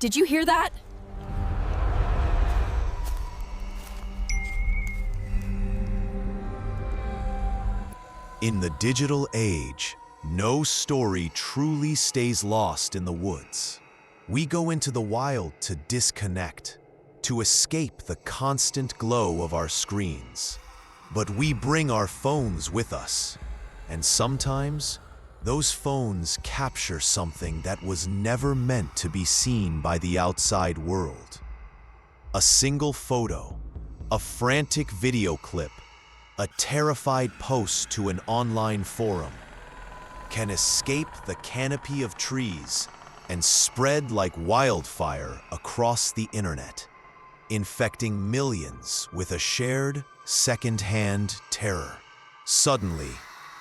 Did you hear that? In the digital age, no story truly stays lost in the woods. We go into the wild to disconnect, to escape the constant glow of our screens. But we bring our phones with us, and sometimes those phones capture something that was never meant to be seen by the outside world. A single photo, a frantic video clip, a terrified post to an online forum can escape the canopy of trees and spread like wildfire across the internet, infecting millions with a shared second-hand terror. Suddenly,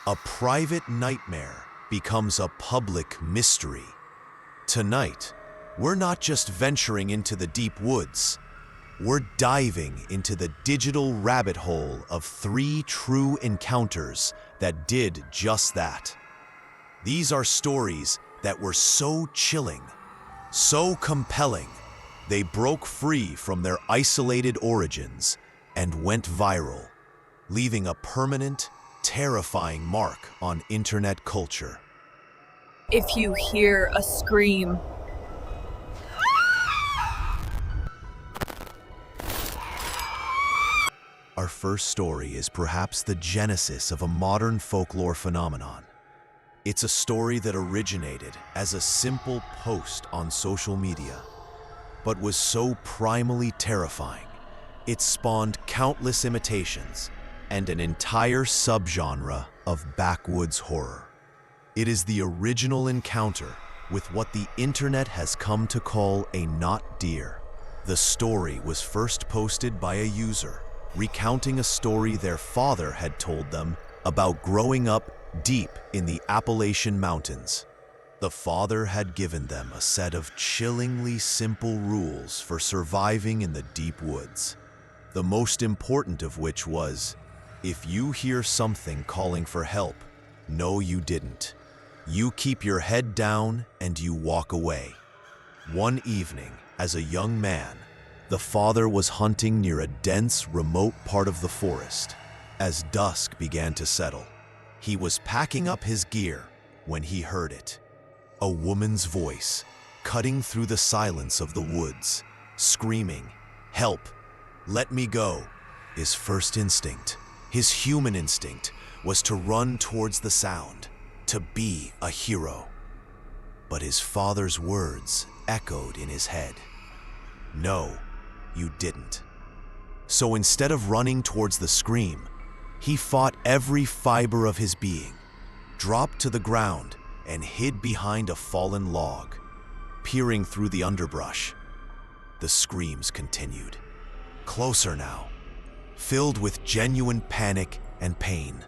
a private nightmare becomes a public mystery. Tonight, we're not just venturing into the deep woods, we're diving into the digital rabbit hole of 3 true encounters that did just that. These are stories that were so chilling, so compelling, they broke free from their isolated origins and went viral, leaving a permanent, terrifying mark on internet culture. If you hear a scream, our first story is perhaps the genesis of a modern folklore phenomenon. It's a story that originated as a simple post on social media, but was so primally terrifying, it spawned countless imitations and an entire subgenre of backwoods horror. It is the original encounter with what the internet has come to call a not deer. The story was first posted by a user recounting a story their father had told them about growing up deep in the Appalachian mountains. The father had given them a set of chillingly simple rules for surviving in the deep woods. The most important of which was, if you hear something calling for help, know you didn't. You keep your head down and you walk away. One evening, as a young man, the father was hunting near a dense, remote part of the forest. As dusk began to settle, he was packing up his gear when he heard it. A woman's voice, cutting through the silence of the woods, screaming, "Help! Let me go!" His first instinct, his human instinct, was to run towards the sound, to be a hero. But his father's words echoed in his head. No, you didn't. So instead of running towards the scream, he fought every fiber of his being, dropped to the ground, and hid behind a fallen log. Peering through the underbrush, the screams continued. Closer now, filled with genuine panic and pain.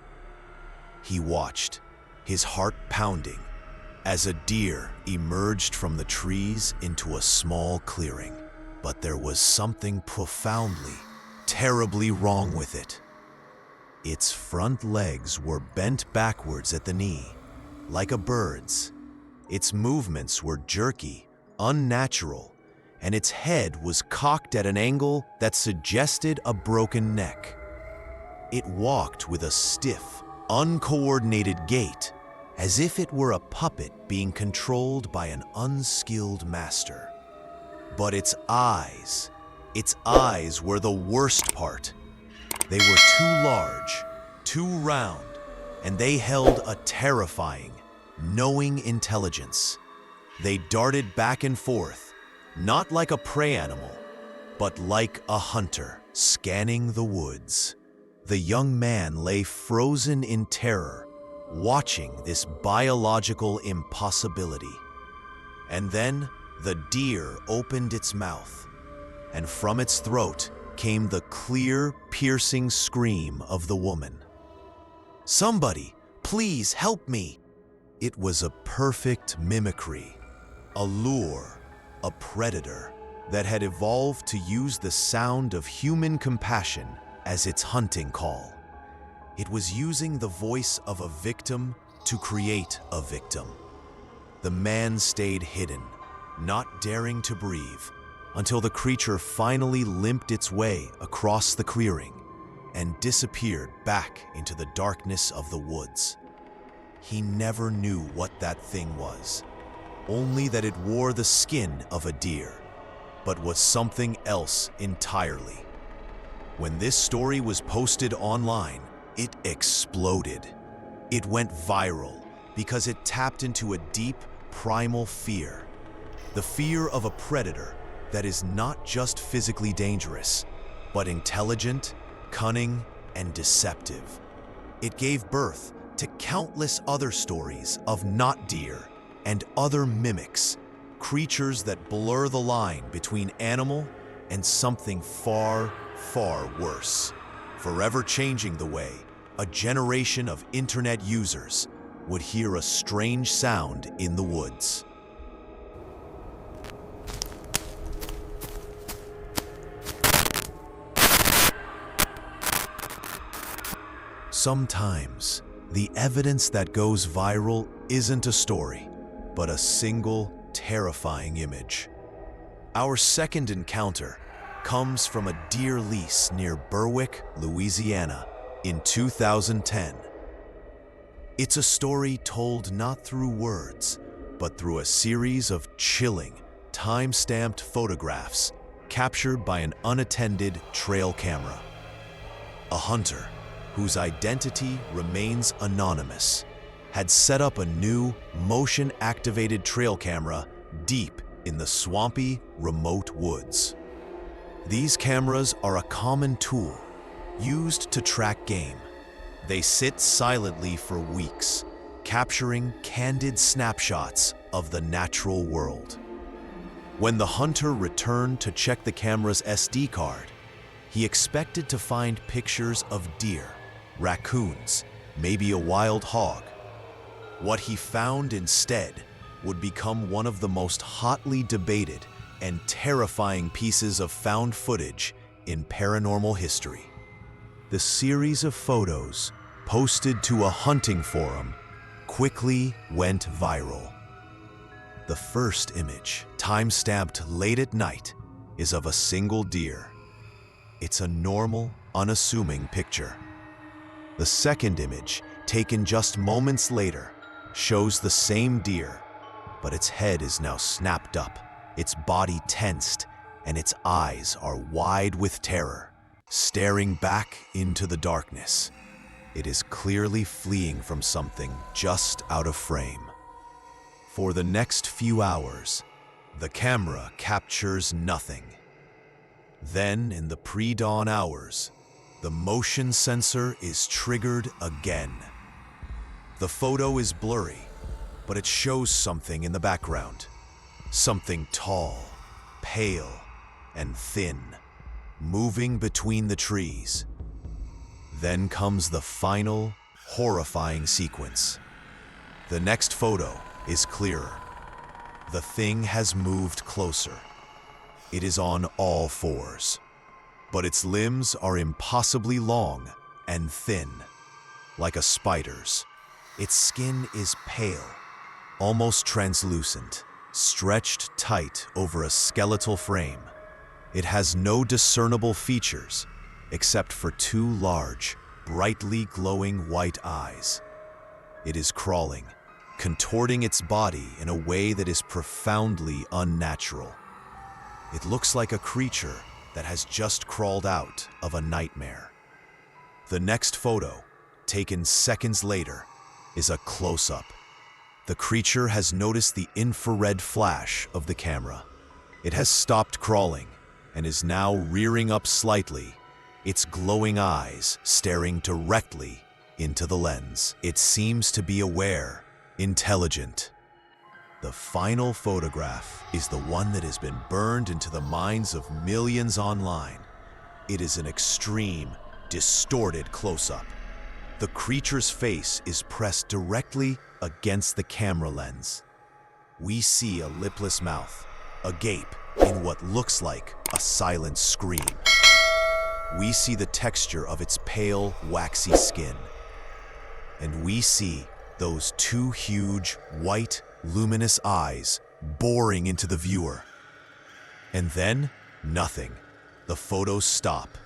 He watched, his heart pounding, as a deer emerged from the trees into a small clearing. But there was something profoundly, terribly wrong with it. Its front legs were bent backwards at the knee, like a bird's. Its movements were jerky, unnatural, and its head was cocked at an angle that suggested a broken neck. It walked with a stiff, uncoordinated gait, as if it were a puppet being controlled by an unskilled master. But its eyes were the worst part. They were too large, too round, and they held a terrifying, knowing intelligence. They darted back and forth, not like a prey animal, but like a hunter scanning the woods. The young man lay frozen in terror, watching this biological impossibility. And then the deer opened its mouth, and from its throat came the clear, piercing scream of the woman. "Somebody, please help me!" It was a perfect mimicry, a lure, a predator that had evolved to use the sound of human compassion as its hunting call. It was using the voice of a victim to create a victim. The man stayed hidden, not daring to breathe, until the creature finally limped its way across the clearing and disappeared back into the darkness of the woods. He never knew what that thing was, only that it wore the skin of a deer, but was something else entirely. When this story was posted online, it exploded. It went viral because it tapped into a deep, primal fear. The fear of a predator that is not just physically dangerous, but intelligent, cunning, and deceptive. It gave birth to countless other stories of not deer and other mimics, creatures that blur the line between animal and something far, far worse, forever changing the way a generation of internet users would hear a strange sound in the woods. Sometimes, the evidence that goes viral isn't a story, but a single, terrifying image. Our second encounter comes from a deer lease near Berwick, Louisiana, in 2010. It's a story told not through words, but through a series of chilling, time-stamped photographs captured by an unattended trail camera. A hunter, whose identity remains anonymous, had set up a new motion-activated trail camera deep in the swampy, remote woods. These cameras are a common tool used to track game. They sit silently for weeks, capturing candid snapshots of the natural world. When the hunter returned to check the camera's SD card, he expected to find pictures of deer, raccoons, maybe a wild hog. What he found instead would become one of the most hotly debated and terrifying pieces of found footage in paranormal history. The series of photos, posted to a hunting forum, quickly went viral. The first image, time-stamped late at night, is of a single deer. It's a normal, unassuming picture. The second image, taken just moments later, shows the same deer, but its head is now snapped up, its body tensed, and its eyes are wide with terror, staring back into the darkness. It is clearly fleeing from something just out of frame. For the next few hours, the camera captures nothing. Then, in the pre-dawn hours, the motion sensor is triggered again. The photo is blurry, but it shows something in the background. Something tall, pale, and thin, moving between the trees. Then comes the final, horrifying sequence. The next photo is clearer. The thing has moved closer. It is on all fours, but its limbs are impossibly long and thin, like a spider's. Its skin is pale, almost translucent, stretched tight over a skeletal frame. It has no discernible features, except for two large, brightly glowing white eyes. It is crawling, contorting its body in a way that is profoundly unnatural. It looks like a creature that has just crawled out of a nightmare. The next photo, taken seconds later, is a close-up. The creature has noticed the infrared flash of the camera. It has stopped crawling and is now rearing up slightly, its glowing eyes staring directly into the lens. It seems to be aware, intelligent. The final photograph is the one that has been burned into the minds of millions online. It is an extreme, distorted close-up. The creature's face is pressed directly against the camera lens. We see a lipless mouth, a gape in what looks like a silent scream. We see the texture of its pale, waxy skin. And we see those two huge, white, luminous eyes boring into the viewer. And then, nothing. The photos stop.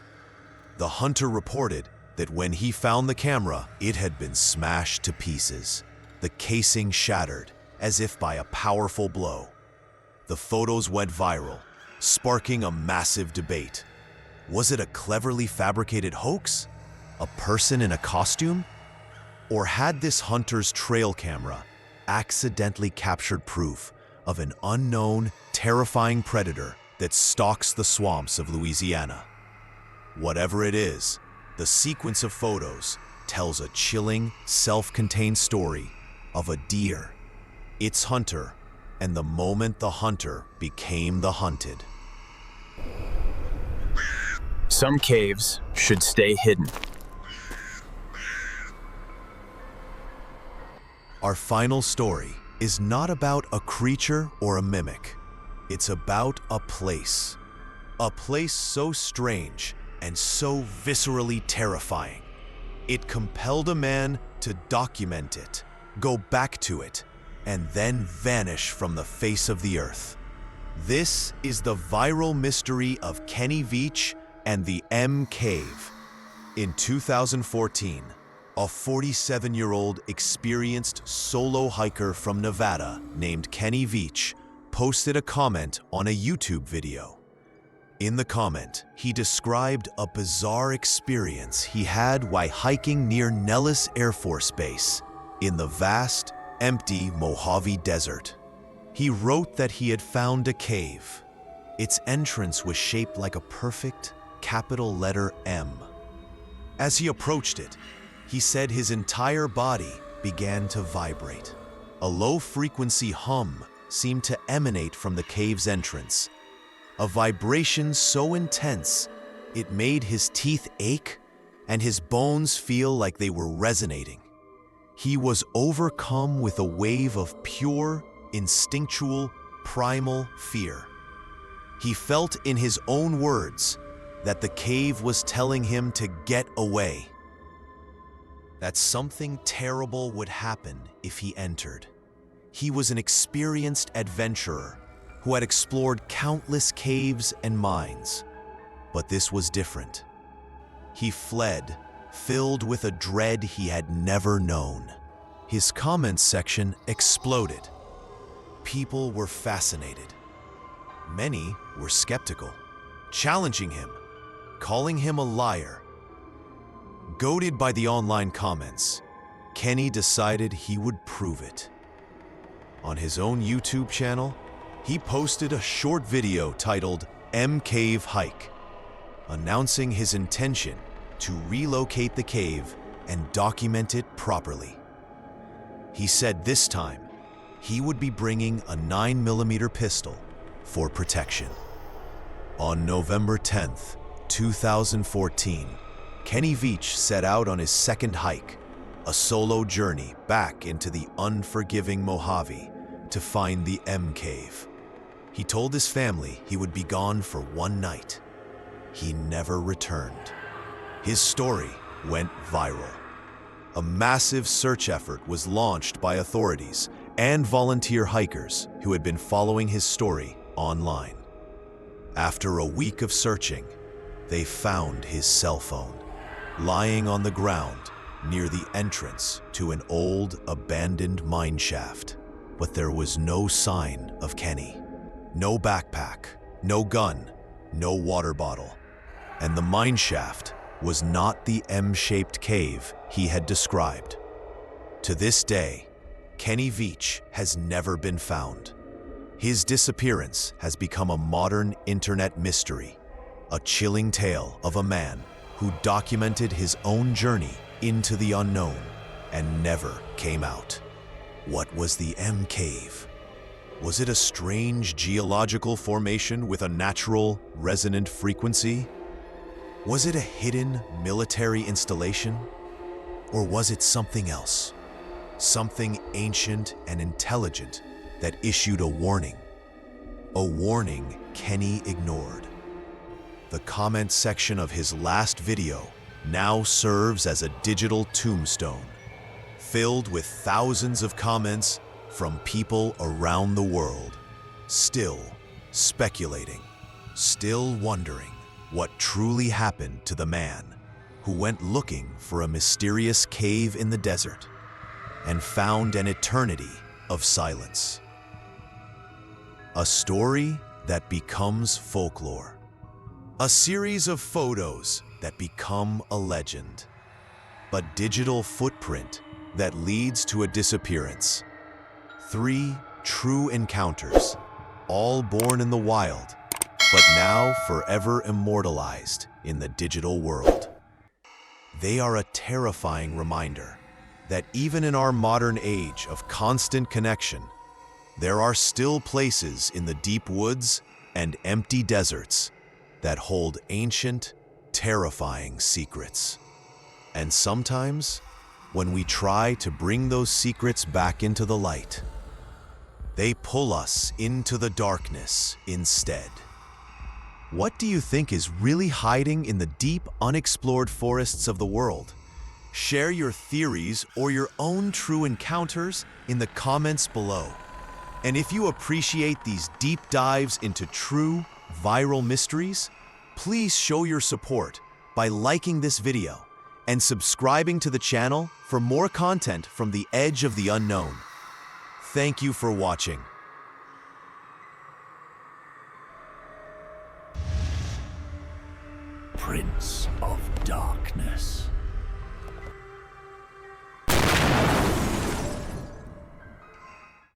The hunter reported that when he found the camera, it had been smashed to pieces, the casing shattered as if by a powerful blow. The photos went viral, sparking a massive debate. Was it a cleverly fabricated hoax? A person in a costume? Or had this hunter's trail camera accidentally captured proof of an unknown, terrifying predator that stalks the swamps of Louisiana? Whatever it is, the sequence of photos tells a chilling, self-contained story of a deer, its hunter, and the moment the hunter became the hunted. Some caves should stay hidden. Our final story is not about a creature or a mimic. It's about a place. A place so strange and so viscerally terrifying. It compelled a man to document it, go back to it, and then vanish from the face of the earth. This is the viral mystery of Kenny Veach and the M Cave. In 2014, a 47-year-old experienced solo hiker from Nevada named Kenny Veach posted a comment on a YouTube video. In the comment, he described a bizarre experience he had while hiking near Nellis Air Force Base in the vast, empty Mojave Desert. He wrote that he had found a cave. Its entrance was shaped like a perfect capital letter M. As he approached it, he said his entire body began to vibrate. A low-frequency hum seemed to emanate from the cave's entrance, a vibration so intense it made his teeth ache and his bones feel like they were resonating. He was overcome with a wave of pure, instinctual, primal fear. He felt, in his own words, that the cave was telling him to get away, that something terrible would happen if he entered. He was an experienced adventurer who had explored countless caves and mines, but this was different. He fled, filled with a dread he had never known. His comments section exploded. People were fascinated. Many were skeptical, challenging him, calling him a liar. Goaded by the online comments, Kenny decided he would prove it. On his own YouTube channel, he posted a short video titled M Cave Hike, announcing his intention to relocate the cave and document it properly. He said this time, he would be bringing a 9mm pistol for protection. On November 10th, 2014, Kenny Veach set out on his second hike, a solo journey back into the unforgiving Mojave to find the M Cave. He told his family he would be gone for one night. He never returned. His story went viral. A massive search effort was launched by authorities and volunteer hikers who had been following his story online. After a week of searching, they found his cell phone lying on the ground near the entrance to an old, abandoned mine shaft. But there was no sign of Kenny. No backpack, no gun, no water bottle. And the mine shaft was not the M-shaped cave he had described. To this day, Kenny Veach has never been found. His disappearance has become a modern internet mystery, a chilling tale of a man who documented his own journey into the unknown and never came out. What was the M Cave? Was it a strange geological formation with a natural, resonant frequency? Was it a hidden military installation? Or was it something else? Something ancient and intelligent that issued a warning. A warning Kenny ignored. The comment section of his last video now serves as a digital tombstone, filled with thousands of comments from people around the world. still speculating, still wondering what truly happened to the man who went looking for a mysterious cave in the desert and found an eternity of silence. A story that becomes folklore. A series of photos that become a legend. A digital footprint that leads to a disappearance. 3 true encounters, all born in the wild, but now forever immortalized in the digital world. They are a terrifying reminder that even in our modern age of constant connection, there are still places in the deep woods and empty deserts that hold ancient, terrifying secrets. And sometimes, when we try to bring those secrets back into the light, they pull us into the darkness instead. What do you think is really hiding in the deep, unexplored forests of the world? Share your theories or your own true encounters in the comments below. And if you appreciate these deep dives into true, viral mysteries, please show your support by liking this video and subscribing to the channel for more content from the edge of the unknown. Thank you for watching. Prince of Darkness.